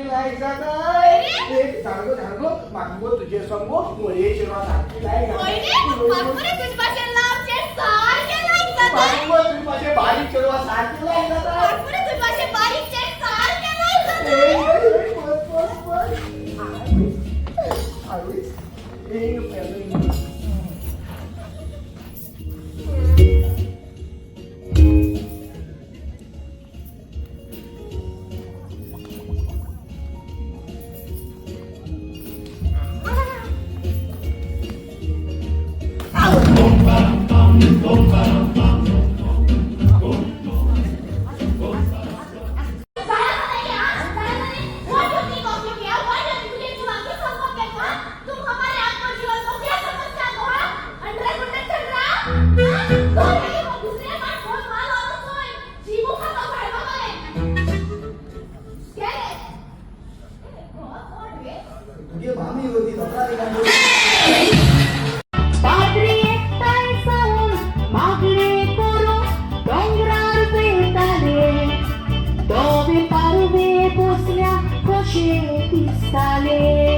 लायचा नाही एक झाडगो झाडगो मागो तुझे समो मोये शिवा सारखी लाय मागो तुझे बारीक चिरवा सारखी लाय तुझे मामी होती पादरी एकटाय जाऊन मागणे करून डोंगरार पेटाले दोबे पारवे पोचल्या कशे दिसताले